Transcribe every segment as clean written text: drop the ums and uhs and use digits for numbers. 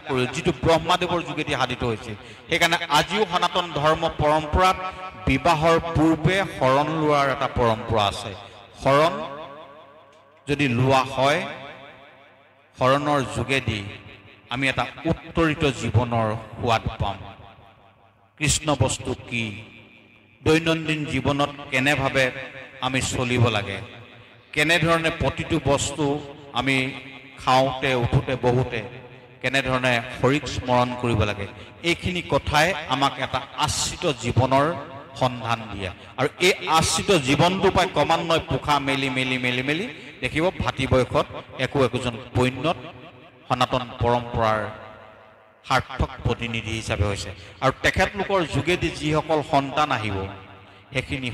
কৰি যিটো ব্ৰহ্মাদেৱৰ যোগেদি সাধিত হৈছিল। সেইকাৰণে আজিও সনাতন ধৰ্ম পৰম্পৰাত বিবাহৰ পূৰ্বে শৰণ লোৱাৰ এটা পৰম্পৰা আছে। শৰণ যদি লোৱা হয়, শৰণৰ যোগেদি আমি এটা উত্তৰিত জীৱনৰ সোৱাদ পাম। কৃষ্ণ বস্তু কি, দৈনন্দিন জীৱনত কেনেভাৱে আমি চলিব লাগে, কেনেধৰণে প্ৰতিটো বস্তু আমি খাওঁতে উঠোতে বহুতে কেনেধৰণে হৰিক স্মৰণ কৰিব লাগে, এইখিনি কথাই আমাক এটা আশ্ৰিত জীৱনৰ সন্ধান দিয়ে। আৰু এই আশ্ৰিত জীৱনটো পাই ক্ৰমান্বয়ে পোখা মেলি মেলি মেলি মেলি দেখিব ভাতৃ বয়সত একোজন পৈণ্যত সনাতন পৰম্পৰাৰ সাৰ্থক প্ৰতিনিধি হিচাপে হৈছে। আৰু তেখেতলোকৰ যোগেদি যিসকল সন্তান আহিব, সেইখিনি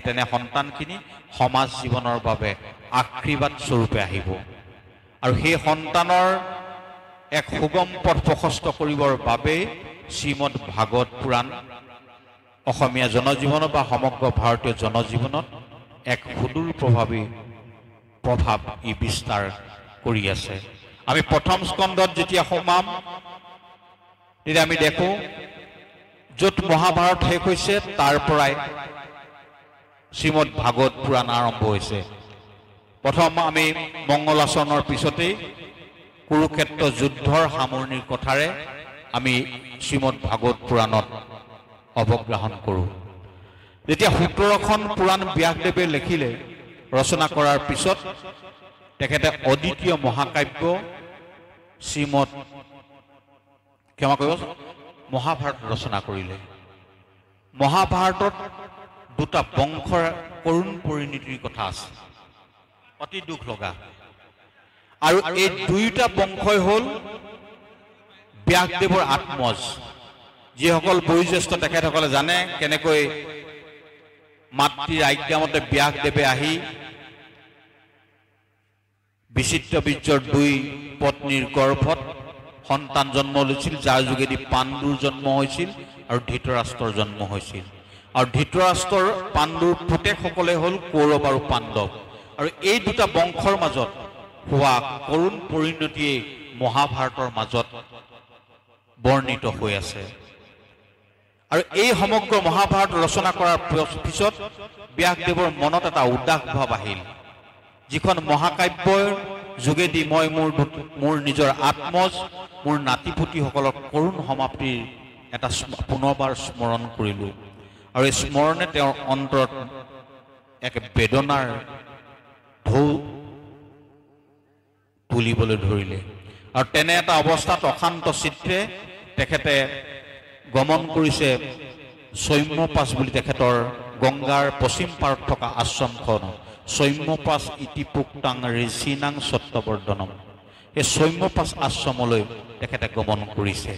তেনে সন্তানখিনি সমাজ জীৱনৰ বাবে আশীৰ্বাদ স্বৰূপে আহিব। আৰু সেই সন্তানৰ এক সুগম পথ প্ৰশস্ত কৰিবৰ বাবেই শ্ৰীমদ ভাগৱত পুৰাণ অসমীয়া জনজীৱনত বা সমগ্ৰ ভাৰতীয় জনজীৱনত এক সুদূৰ প্ৰভাৱ ই বিস্তাৰ কৰি আছে। আমি প্ৰথম স্কন্ধত যেতিয়া সোমাম, তেতিয়া আমি দেখোঁ য'ত মহাভাৰত শেষ হৈছে তাৰ পৰাই শ্ৰীমদ ভাগৱত পুৰাণ আৰম্ভ হৈছে। প্ৰথম আমি মংগলাচৰণৰ পিছতেই কুৰুক্ষেত্ৰ যুদ্ধৰ সামৰণিৰ কথাৰে আমি শ্ৰীমদ ভাগৱত পুৰাণত অৱগ্ৰহণ কৰোঁ। যেতিয়া 17খন পুৰাণ ব্যাসদেৱে লিখিলে, ৰচনা কৰাৰ পিছত তেখেতে অদ্বিতীয় মহাকাব্য শ্ৰীমদ মহাভাৰত ৰচনা কৰিলে। মহাভাৰতত দুটা বংশৰ কৰুণ পৰিণতিৰ কথা আছে, অতি দুখ লগা। আৰু এই দুয়োটা বংশই হ'ল ব্যাসদেৱৰ আত্মজ। যিসকল বয়োজ্যেষ্ঠ তেখেতসকলে জানে কেনেকৈ মাতৃৰ আজ্ঞামতে ব্যাসদেৱে আহি বিচিত্ৰ বীৰ্যৰ 2 পত্নীৰ গৰ্ভত সন্তান জন্ম লৈছিল, যাৰ যোগেদি পাণ্ডুৰ জন্ম হৈছিল আৰু ধৃতৰাষ্ট্ৰৰ জন্ম হৈছিল। আৰু ধৃতৰাষ্ট্ৰৰ পাণ্ডুৰ পুতেকসকলে হ'ল কৌৰৱ আৰু পাণ্ডৱ। আৰু এই দুটা বংশৰ মাজত হোৱা কৰুণ পৰিণতিয়ে মহাভাৰতৰ মাজত বৰ্ণিত হৈ আছে। আৰু এই সমগ্ৰ মহাভাৰত ৰচনা কৰাৰ পিছত ব্যাসদেৱৰ মনত এটা উদাস ভাৱ আহিল, যিখন মহাকাব্যৰ যোগেদি মই মোৰ নিজৰ আত্মজ, মোৰ নাতিপুতিসকলক কৰুণ সমাপ্তিৰ এটা পুনৰবাৰ স্মৰণ কৰিলোঁ। আৰু এই স্মৰণে তেওঁৰ অন্তৰত এক বেদনাৰ ঢৌ তুলিবলৈ ধৰিলে। আৰু তেনে এটা অৱস্থাত অশান্ত চিত্ৰে তেখেতে গমন কৰিছে সৌম্যপাছ বুলি তেখেতৰ গংগাৰ পশ্চিম পাৰত থকা আশ্ৰমখন, সৌম্যপাছ ইতি পুক্তাং ঋষিনাং সত্যবৰ্ধনম। এই সৌম্যপাছ আশ্ৰমলৈ তেখেতে গমন কৰিছে।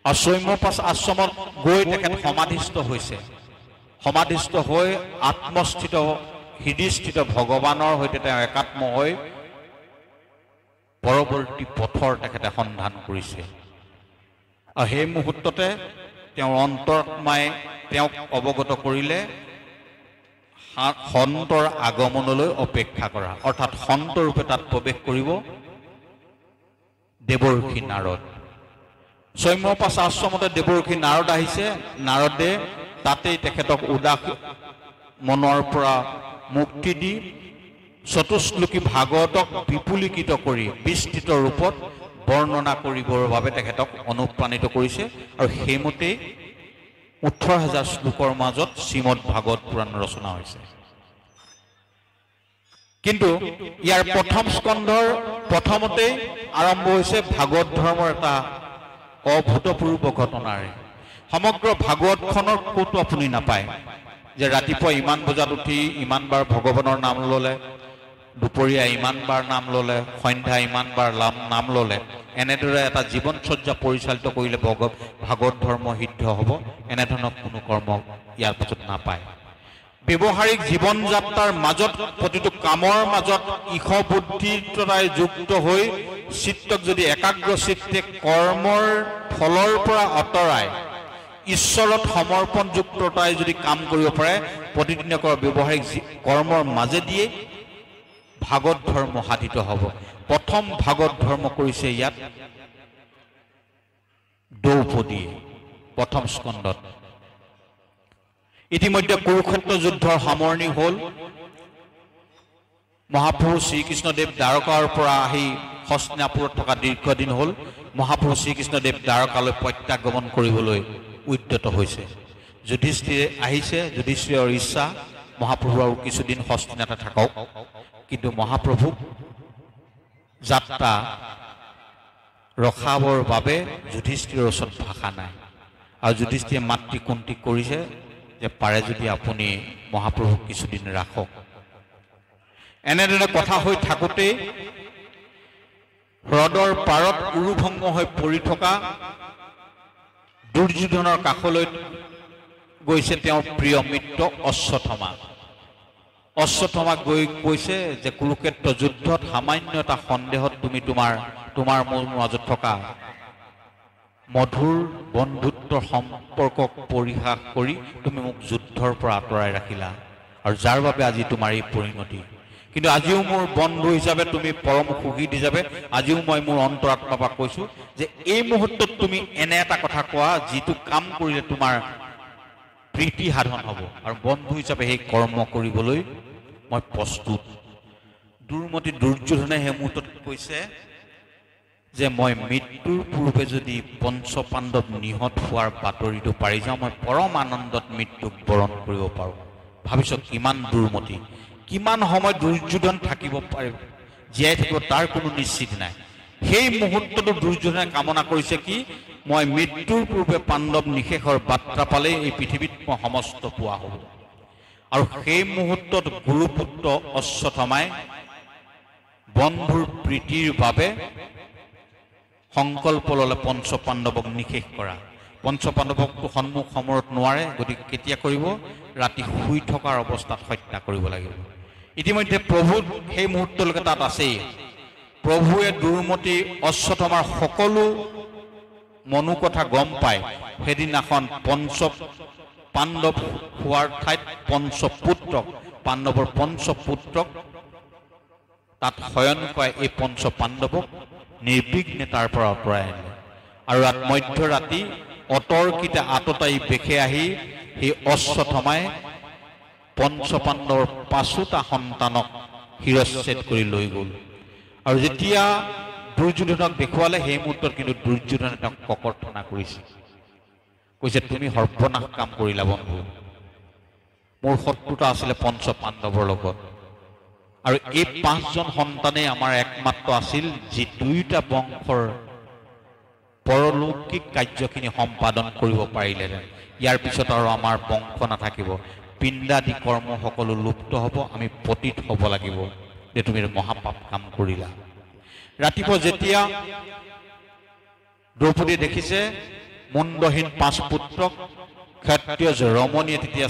আৰু সৌম্যপাছ আশ্ৰমত গৈ তেখেত সমাধিস্থ হৈছে। সমাধিস্থ হৈ আত্মস্থিত হৃদয়স্থিত ভগৱানৰ সৈতে তেওঁ একাত্ম হৈ পৰৱৰ্তী পথৰ তেখেতে সন্ধান কৰিছে। আৰু সেই মুহূৰ্ততে তেওঁৰ অন্তৰাত্মাই তেওঁক অৱগত কৰিলে সন্তৰ আগমনলৈ অপেক্ষা কৰা, অৰ্থাৎ সন্তৰূপে তাত প্ৰৱেশ কৰিব দেৱৰ্ষি নাৰদ। সৌম্যপাছ আশ্ৰমতে দেৱৰ্ষি নাৰদ আহিছে। নাৰদে তাতেই তেখেতক উদাস মনৰ পৰা মুক্তি দি চতুশ্লোকী ভাগৱতক বিপুলীকৃত কৰি বিস্তৃত ৰূপত বৰ্ণনা কৰিবৰ বাবে তেখেতক অনুপ্ৰাণিত কৰিছে। আৰু সেইমতেই 18,000 শ্লোকৰ মাজত শ্ৰীমদ ভাগৱত পুৰাণ ৰচনা হৈছে। কিন্তু ইয়াৰ প্ৰথম স্কন্ধৰ প্ৰথমতেই আৰম্ভ হৈছে ভাগৱত ধৰ্মৰ এটা অভূতপূৰ্ব ঘটনাৰে। সমগ্ৰ ভাগৱতখনৰ ক'তো আপুনি নাপায় যে ৰাতিপুৱা ইমান বজাত উঠি ইমানবাৰ ভগৱানৰ নাম ল'লে, দুপৰীয়া ইমানবাৰ নাম ল'লে, সন্ধ্যা ইমানবাৰ নাম ল'লে, এনেদৰে এটা জীৱনচৰ্যা পৰিচালিত কৰিলে ভাগৱত ধৰ্ম সিদ্ধ হ'ব, এনেধৰণৰ কোনো কৰ্ম ইয়াৰ পাছত নাপায়। ব্যৱহাৰিক জীৱন যাত্ৰাৰ মাজত প্ৰতিটো কামৰ মাজত ঈশ বুদ্ধিতাই যুক্ত হৈ চিত্তক যদি একাগ্ৰ চিত্তে কৰ্মৰ ফলৰ পৰা আঁতৰাই ঈশ্বৰত সমৰ্পণযুক্ততাই যদি কাম কৰিব পাৰে, প্ৰতিদিনে কৰা ব্যৱহাৰিক কৰ্মৰ মাজেদিয়ে ভাগৱত ধৰ্ম সাধিত হ'ব। প্ৰথম ভাগৱত ধৰ্ম কৰিছে ইয়াত দ্ৰৌপদী প্ৰথম স্কন্ধত। ইতিমধ্যে কুৰুক্ষেত্ৰ যুদ্ধৰ সামৰণি হ'ল। মহাপ্ৰভু শ্ৰীকৃষ্ণদেৱ দ্বাৰকাৰ পৰা আহি হস্তিনাপুৰত থকা দীৰ্ঘদিন হ'ল। মহাপ্ৰভু শ্ৰীকৃষ্ণদেৱ দ্বাৰকালৈ প্ৰত্যাগমন কৰিবলৈ উদ্যত হৈছে। যুধিষ্ঠিৰে আহিছে, যুধিষ্ঠিৰৰ ইচ্ছা মহাপ্ৰভু আৰু কিছুদিন হস্তিনাতে থাকক, কিন্তু মহাপ্ৰভুক যাত্ৰা ৰখাবৰ বাবে যুধিষ্ঠিৰৰ ওচৰত ভাষা নাই। আৰু যুধিষ্ঠিৰে মাতৃ কুন্তি কৰিছে যে পাৰে যদি আপুনি মহাপ্ৰভুক কিছুদিন ৰাখক। এনেদৰে কথা হৈ থাকোঁতেই হ্ৰদৰ পাৰত উৰুভংগ হৈ পৰি থকা দুৰ্যোধনৰ কাষলৈ গৈছে তেওঁৰ প্ৰিয় মিত্ৰ অশ্বত্থামা। অশ্বত্থামাক গৈ কৈছে যে কুৰুক্ষেত্ৰ যুদ্ধত সামান্য এটা সন্দেহত তুমি তোমাৰ মোৰ মাজত থকা মধুৰ বন্ধুত্বৰ সম্পৰ্কক পৰিহাস কৰি তুমি মোক যুদ্ধৰ পৰা আঁতৰাই ৰাখিলা, আৰু যাৰ বাবে আজি তোমাৰ এই পৰিণতি। কিন্তু আজিও মোৰ বন্ধু হিচাপে তুমি পৰম সুখী হিচাপে আজিও মই মোৰ অন্তৰাত্মাৰ পৰা কৈছোঁ যে এই মুহূৰ্তত তুমি এনে এটা কথা কোৱা যিটো কাম কৰিলে তোমাৰ প্ৰীতি সাধন হ'ব, আৰু বন্ধু হিচাপে সেই কৰ্ম কৰিবলৈ মই প্ৰস্তুত। দুৰ্মতি দুৰ্যোধনে সেই মুহূৰ্তত কৈছে যে মই মৃত্যুৰ পূৰ্বে যদি পঞ্চপাণ্ডৱ নিহত হোৱাৰ বাতৰিটো পাৰি যাওঁ, মই পৰম আনন্দত মৃত্যুক বৰণ কৰিব পাৰোঁ। ভাবিছোঁ কিমান দুৰ্মতি, কিমান সময় দুৰ্যোধন থাকিব পাৰে, জীয়াই থাকিব তাৰ কোনো নিশ্চিত নাই। সেই মুহূৰ্ততো দুৰ্যোধনে কামনা কৰিছে কি, মই মৃত্যুৰ পূৰ্বে পাণ্ডৱ নিশেষৰ বাৰ্তা পালেই এই পৃথিৱীত মই সমস্ত পোৱা হ'ব। আৰু সেই মুহূৰ্তত গুৰুপুত্ৰ অশ্বত্থামাই বন্ধুৰ প্ৰীতিৰ বাবে সংকল্প ল'লে পঞ্চপাণ্ডৱক নিশেষ কৰা। পঞ্চপাণ্ডৱকটো সন্মুখ সমৰত নোৱাৰে, গতিকে কেতিয়া কৰিব, ৰাতি শুই থকাৰ অৱস্থাত হত্যা কৰিব লাগিব। ইতিমধ্যে প্ৰভু সেই মুহূৰ্তলৈকে তাত আছেই। প্ৰভুৱে দুৰ্মতি অশ্বত্থামাৰ সকলো মনো কথা গম পায়। সেইদিনাখন পাণ্ডৱ হোৱাৰ ঠাইত পঞ্চপুত্ৰক, পাণ্ডৱৰ পঞ্চপুত্ৰক তাত শয়ন কৰাই এই পঞ্চপাণ্ডৱক নিৰ্বিঘ্নে তাৰ পৰা আঁতৰাই আনিলে। আৰু মধ্যৰাতি অতৰ্কিতে আততায়ী বেশে আহি সেই অশ্বত্থামাই পঞ্চপাণ্ডৱৰ 5টা সন্তানক শিৰচ্ছেদ কৰি লৈ গ'ল। আৰু যেতিয়া দুৰ্যোধনক দেখুৱালে সেই মুহূৰ্তত কিন্তু দুৰ্যোধনে তেওঁক ককৰ্থনা কৰিছে, কৈছে তুমি সৰ্বনাশ কাম কৰিলা বন্ধু, মোৰ শত্ৰুতা আছিলে পঞ্চপাণ্ডৱৰ লগত, আৰু এই 5জন সন্তানেই আমাৰ একমাত্ৰ আছিল যি 2টা বংশৰ পৰলৌকিক কাৰ্যখিনি সম্পাদন কৰিব পাৰিলেহেঁতেন। ইয়াৰ পিছত আৰু আমাৰ বংশ নাথাকিব, পিণ্ডাদি কৰ্ম সকলো লুপ্ত হ'ব, আমি পতিত হ'ব লাগিব, যে তুমি মহাপাপ কাম কৰিলা। ৰাতিপুৱা যেতিয়া দ্ৰৌপদীয়ে দেখিছে মুণ্ডহীন 5 পুত্ৰক, ক্ষত্ৰিয় ৰমণীয়ে তেতিয়া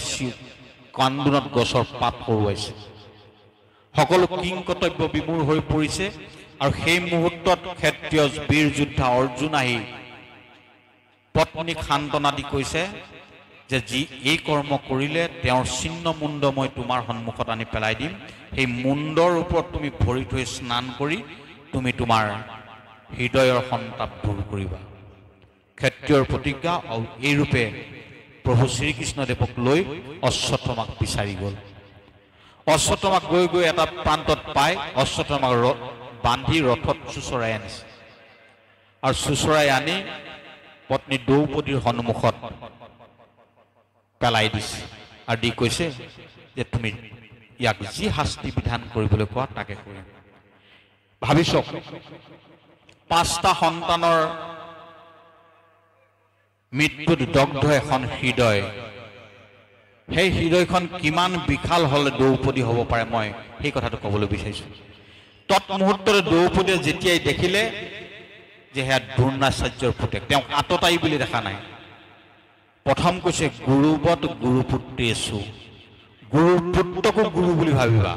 কান্দোনত গছৰ পাত সৰুৱাইছে। সকলো কিং কৰ্তব্য বিমূৰ হৈ পৰিছে। আৰু সেই মুহূৰ্তত ক্ষত্ৰিয় বীৰ যোদ্ধা অৰ্জুন আহি পত্নীক সান্তনা দি কৈছে যে যি এই কৰ্ম কৰিলে তেওঁৰ চিহ্ন মুণ্ড মই তোমাৰ সন্মুখত আনি পেলাই দিম, সেই মুণ্ডৰ ওপৰত তুমি ভৰি থৈ স্নান কৰি তুমি তোমাৰ হৃদয়ৰ সন্তাপ দূৰ কৰিবা। ক্ষত্ৰিয়ৰ প্ৰতিজ্ঞা, আৰু এই ৰূপে প্ৰভু শ্ৰীকৃষ্ণদেৱক লৈ অশ্বত্থামাক বিচাৰি গ'ল। অশ্বত্থামাক গৈ গৈ এটা প্ৰান্তত পাই অশ্বত্থামাক বান্ধি ৰথত চুচৰাই আনিছে, আৰু চুচৰাই আনি পত্নী দ্ৰৌপদীৰ সন্মুখত পেলাই দিছে, আৰু দি কৈছে যে তুমি ইয়াক যি শাস্তি বিধান কৰিবলৈ কোৱা তাকে কৰিম। ভাবি চাওক, 5টা সন্তানৰ মৃত্যুত দগ্ধ এখন হৃদয়, সেই হৃদয়খন কিমান বিশাল হ'লে দ্ৰৌপদী হ'ব পাৰে, মই সেই কথাটো ক'বলৈ বিচাৰিছোঁ। তৎমুহূৰ্ততে দ্ৰৌপদীয়ে যেতিয়াই দেখিলে যে সেয়া দ্ৰোণাচাৰ্যৰ পুতেক, তেওঁক আততায়ী বুলি দেখা নাই। প্ৰথম কৈছে গুৰুবত গুৰুপুত্ৰেষু, গুৰুৰ পুত্ৰকো গুৰু বুলি ভাবিবা।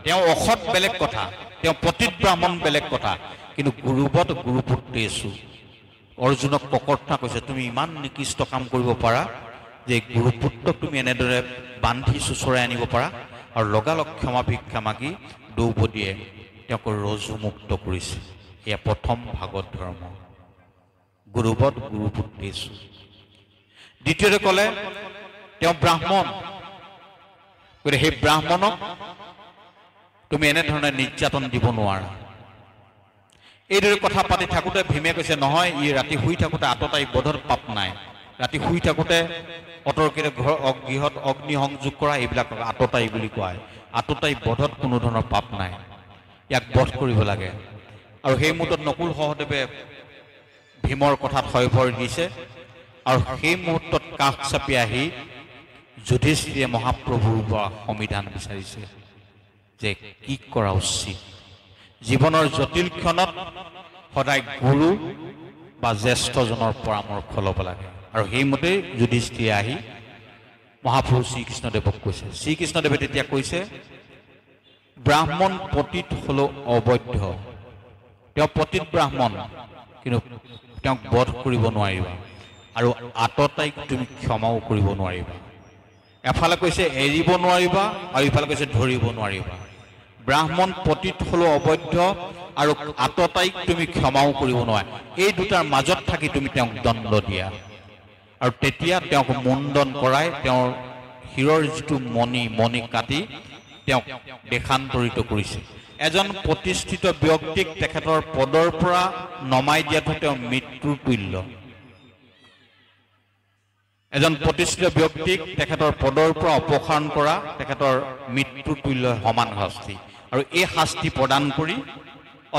তেওঁ অসৎ বেলেগ কথা, তেওঁ পতিত ব্ৰাহ্মণ বেলেগ কথা, কিন্তু গুৰুবত গুৰুপুত্ৰেষু। অৰ্জুনক ককৰ্থনা কৈছে তুমি ইমান নিকৃষ্ট কাম কৰিব পাৰা যে গুৰুপুত্ৰক তুমি এনেদৰে বান্ধি চুচৰাই আনিব পাৰা। আৰু লগালগ ক্ষমা ভিক্ষা মাগি দ্ৰৌপদীয়ে তেওঁক ৰজুমুক্ত কৰিছে। এয়া প্ৰথম ভাগৱত ধৰ্ম। গুৰু ৰূপত গুৰুপুত্ৰেষু। দ্বিতীয়তে ক'লে তেওঁ ব্ৰাহ্মণ, গতিকে সেই ব্ৰাহ্মণক তুমি এনেধৰণে নিৰ্যাতন দিব নোৱাৰা। এইদৰে কথা পাতি থাকোঁতে ভীমে কৈছে নহয়, ই ৰাতি শুই থাকোঁতে আততায়ী বধত পাপ নাই। ৰাতি শুই থাকোঁতে অতৰ্কিতে গৃহত অগ্নি সংযোগ কৰা এইবিলাক আততায়ী বুলি কোৱা হয়। আততায়ী বধত কোনো ধৰণৰ পাপ নাই, ইয়াক বধ কৰিব লাগে। আৰু সেই মুহূৰ্তত নকুল সহদেৱে ভীমৰ কথাত হয়ভৰ দিছে আৰু সেই মুহূৰ্তত কাষ চাপি আহি যুধিষ্ঠিৰে মহাপ্ৰভুৰ পৰা সমিধান বিচাৰিছে যে কি কৰা উচিত। জীৱনৰ জটিল ক্ষণত সদায় গুৰু বা জ্যেষ্ঠজনৰ পৰামৰ্শ ল'ব লাগে। আৰু সেইমতেই যুধিষ্ঠিৰে আহি মহাপ্ৰভু শ্ৰীকৃষ্ণদেৱক কৈছে। শ্ৰীকৃষ্ণদেৱে তেতিয়া কৈছে ব্ৰাহ্মণ পতিত হ'লেও অবৈধ। তেওঁ পতিত ব্ৰাহ্মণ, কিন্তু তেওঁক বধ কৰিব নোৱাৰিবা আৰু আততায়ীক তুমি ক্ষমাও কৰিব নোৱাৰিবা। এফালে কৈছে এৰিব নোৱাৰিবা আৰু ইফালে কৈছে ধৰিব নোৱাৰিবা। ব্ৰাহ্মণ পতিত হ'লেও অবৈধ আৰু আততায়ীক তুমি ক্ষমাও কৰিব নোৱাৰা। এই দুটাৰ মাজত থাকি তুমি তেওঁক দণ্ড দিয়া। আৰু তেতিয়া তেওঁক মুণ্ডন কৰাই তেওঁৰ শিৰৰ যিটো মণি কাটি তেওঁক দেশান্তৰিত কৰিছে। এজন প্ৰতিষ্ঠিত ব্যক্তিক তেখেতৰ পদৰ পৰা নমাই দিয়াটো তেওঁৰ মৃত্যুৰ তুল্য। এজন প্ৰতিষ্ঠিত ব্যক্তিক তেখেতৰ পদৰ পৰা অপসাৰণ কৰা তেখেতৰ মৃত্যুৰ তুল্য সমান শাস্তি। আৰু এই শাস্তি প্ৰদান কৰি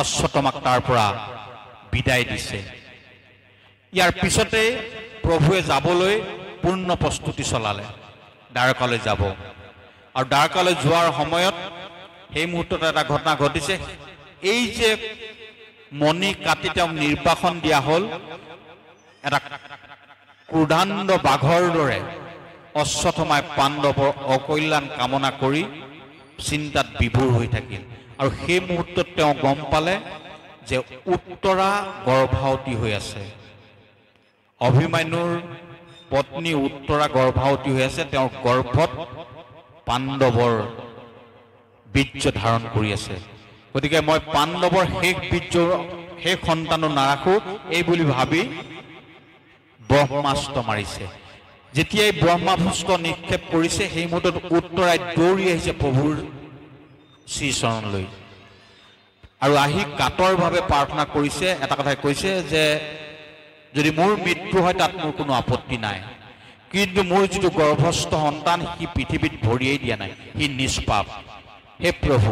অশ্বত্থামাক তাৰ পৰা বিদায় দিছে। ইয়াৰ পিছতে প্ৰভুৱে যাবলৈ পূৰ্ণ প্ৰস্তুতি চলালে, দ্বাৰকালৈ যাব। আৰু দ্বাৰকালৈ যোৱাৰ সময়ত সেই মুহূৰ্তত এটা ঘটনা ঘটিছে। এই যে মণি কাটি তেওঁক নিৰ্বাসন দিয়া হ'ল, এটা ক্ৰোধান্ধ বাঘৰ দৰে অশ্বত্থামাই পাণ্ডৱৰ অকল্যাণ কামনা কৰি চিন্তাত বিভোৰ হৈ থাকিল। আৰু সেই মুহূৰ্তত তেওঁ গম পালে যে উত্তৰা গৰ্ভাৱতী হৈ আছে। অভিমন্যুৰ পত্নী উত্তৰা গৰ্ভাৱতী হৈ আছে। তেওঁৰ গৰ্ভত পাণ্ডৱৰ বীৰ্য ধাৰণ কৰি আছে। গতিকে মই পাণ্ডৱৰ শেষ সন্তানো নাৰাখোঁ এই বুলি ভাবি ব্ৰহ্মাস্ত্ৰ মাৰিছে। যেতিয়াই ব্ৰহ্মাস্ত্ৰ নিক্ষেপ কৰিছে সেই মুহূৰ্তত উত্তৰাই দৌৰি আহিছে প্ৰভুৰ শ্ৰীচৰণলৈ আৰু আহি কাতৰভাৱে প্ৰাৰ্থনা কৰিছে। এটা কথাই কৈছে যে যদি মোৰ মৃত্যু হয় তাত মোৰ কোনো আপত্তি নাই, কিন্তু মোৰ যিটো গৰ্ভস্থ সন্তান সি পৃথিৱীত ভৰিয়েই দিয়া নাই, সি নিষ্পাপ। হে প্ৰভু,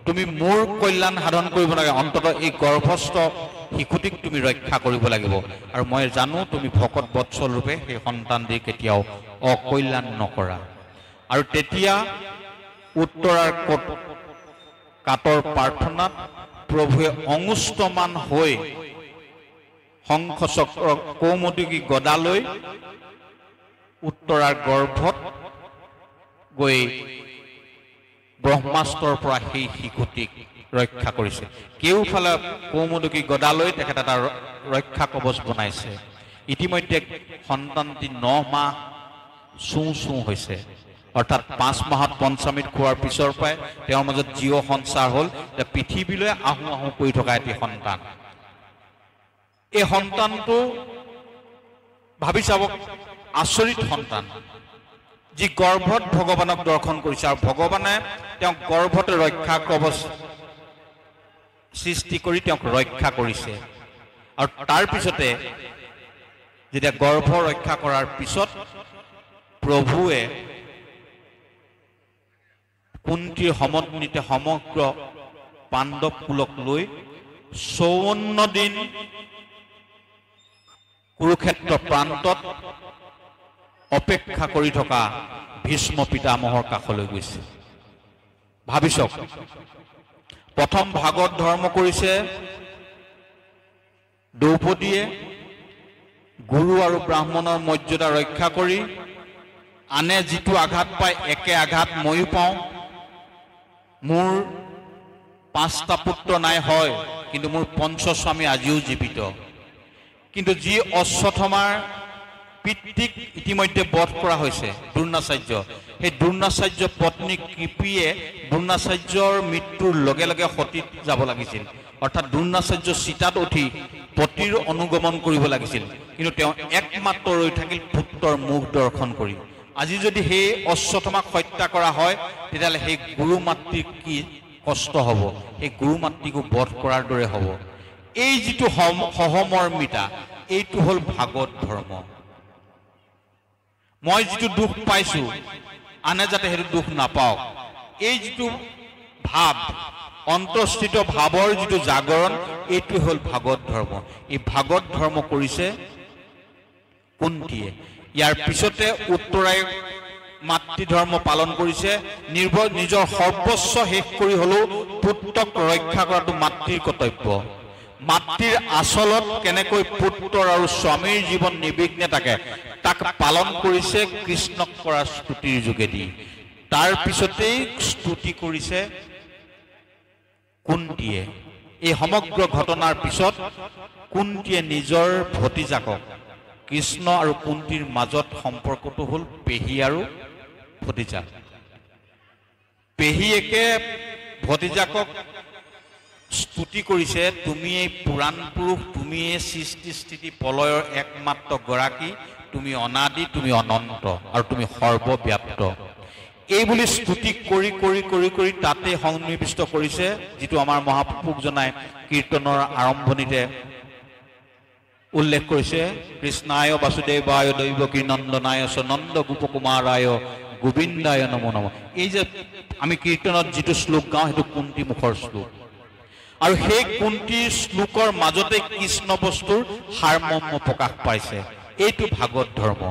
তুমি মোৰ কল্যাণ সাধন কৰিব লাগে, অন্ততঃ এই গৰ্ভস্থ শিশুটিক তুমি ৰক্ষা কৰিব লাগিব। আৰু মই জানো তুমি ভকত বৎসল ৰূপে সেই সন্তান দি কেতিয়াও অকল্যাণ নকৰা। আৰু তেতিয়া উত্তৰাৰ কাতৰ প্ৰাৰ্থনাত প্ৰভুৱে অঙুষ্টমান হৈ শংখ চক্ৰ কৌমুদকী গদালৈ উত্তৰাৰ গৰ্ভত গৈ ব্ৰহ্মাস্ত্ৰৰ পৰা সেই শিশুটিক ৰক্ষা কৰিছে। কেওফালে কৌমুদকী গদালৈ তেখেত এটা ৰক্ষা কৱচ বনাইছে। ইতিমধ্যে সন্তানটি 9 মাহ চোঁ হৈছে, অৰ্থাৎ 5 মাহত পঞ্চমীত খোৱাৰ পিছৰ পৰাই তেওঁৰ মাজত জীৱ সঞ্চাৰ হ'ল। পৃথিৱীলৈ আহোঁ আহোঁ কৰি থকা এটি সন্তান। এই সন্তানটো ভাবি চাব, আচৰিত সন্তান, যি গৰ্ভত ভগৱানক দৰ্শন কৰিছে আৰু ভগৱানে তেওঁক গৰ্ভত ৰক্ষা কৱচ সৃষ্টি কৰি তেওঁক ৰক্ষা কৰিছে। আৰু তাৰ পিছতে যেতিয়া গৰ্ভ ৰক্ষা কৰাৰ পিছত প্ৰভুৱে কুন্তীৰ সমন্বিতে সমগ্ৰ পাণ্ডৱ কুলক লৈ 54 দিন কুৰুক্ষেত্ৰ প্ৰান্তত অপেক্ষা কৰি থকা ভীষ্ম পিতামহৰ কাষলৈ গৈছে। ভাবি চাওক, প্ৰথম ভাগত ধৰ্ম কৰিছে দ্ৰৌপদীয়ে, গুৰু আৰু ব্ৰাহ্মণৰ মৰ্যাদা ৰক্ষা কৰি, আনে যিটো আঘাত পায় একে আঘাত ময়ো পাওঁ। মোৰ 5টা পুত্ৰ নাই হয়, কিন্তু মোৰ পঞ্চস্বামী আজিও জীৱিত। কিন্তু যি অশ্বত্থামাৰ পিতৃক ইতিমধ্যে বধ কৰা হৈছে দ্ৰোণাচাৰ্য। সেই দ্ৰোণাচাৰ্য পত্নী কৃপিয়ে দ্ৰোণাচাৰ্যৰ মৃত্যুৰ লগে লগে সতীত যাব লাগিছিল, অৰ্থাৎ দ্ৰোণাচাৰ্য চিতাত উঠি পতিৰ অনুগমন কৰিব লাগিছিল, কিন্তু তেওঁ একমাত্ৰ ৰৈ থাকিল পুত্ৰৰ মুখ দৰ্শন কৰি। আজি যদি সেই অশ্বত্থামাক হত্যা কৰা হয় তেতিয়াহ'লে সেই গুৰু মাতৃৰ কি কষ্ট হ'ব, সেই গুৰু মাতৃকো বধ কৰাৰ দৰে হ'ব। এই যিটো সহমৰ্মিতা, এইটো হ'ল ভাগৱত ধৰ্ম। মই যিটো দুখ পাইছোঁ আনে যাতে সেইটো দুখ নাপাওক, এই যিটো ভাৱ, অন্তঃস্থিত ভাৱৰ যিটো জাগৰণ, এইটো হ'ল ভাগৱত ধৰ্ম। এই ভাগৱত ধৰ্ম কৰিছে কুন্তীয়ে। ইয়াৰ পিছতে উত্তৰাই মাতৃধৰ্ম পালন কৰিছে। নিজৰ সৰ্বস্ব শেষ কৰি হ'লেও পুত্ৰক ৰক্ষা কৰাটো মাতৃৰ কৰ্তব্য। মাতৃৰ আচলত কেনেকৈ পুত্ৰ আৰু স্বামীৰ জীৱন নিৰ্বিঘ্নে থাকে তাক পালন কৰিছে কৃষ্ণক কৰা স্তুতিৰ যোগেদি। তাৰ পিছতেই স্তুতি কৰিছে কুন্তীয়ে। এই সমগ্ৰ ঘটনাৰ পিছত কুন্তীয়ে নিজৰ ভতিজাকক, কৃষ্ণ আৰু কুন্তীৰ মাজত সম্পৰ্কটো হ'ল পেহী আৰু ভতিজাক। পেহীয়েকে ভতিজাকক স্তুতি কৰিছে, তুমি এই পুৰাণ পুৰুষ, তুমি এই সৃষ্টি স্থিতি প্ৰলয়ৰ একমাত্ৰ গৰাকী, তুমি অনাদি, তুমি অনন্ত আৰু তুমি সৰ্বব্যাপ্ত। এই বুলি স্তুতি কৰি কৰি কৰি কৰি তাতে সন্নিৱিষ্ট কৰিছে, যিটো আমাৰ মহাপুৰুষজনাই কীৰ্তনৰ আৰম্ভণিতে উল্লেখ কৰিছে, কৃষ্ণায় বাসুদেৱায় দৈৱকী নন্দনায় চ নন্দ গোপকুমাৰায় গোবিন্দায় নমো নমঃ। এই যে আমি কীৰ্তনত যিটো শ্লোক গাওঁ সেইটো কুন্তী মুখৰ শ্লোক, আৰু সেই কুন্তীৰ শ্লোকৰ মাজতে কৃষ্ণ বস্তুৰ সাৰমৰ্ম প্ৰকাশ পাইছে। এইটো ভাগৱত ধৰ্ম।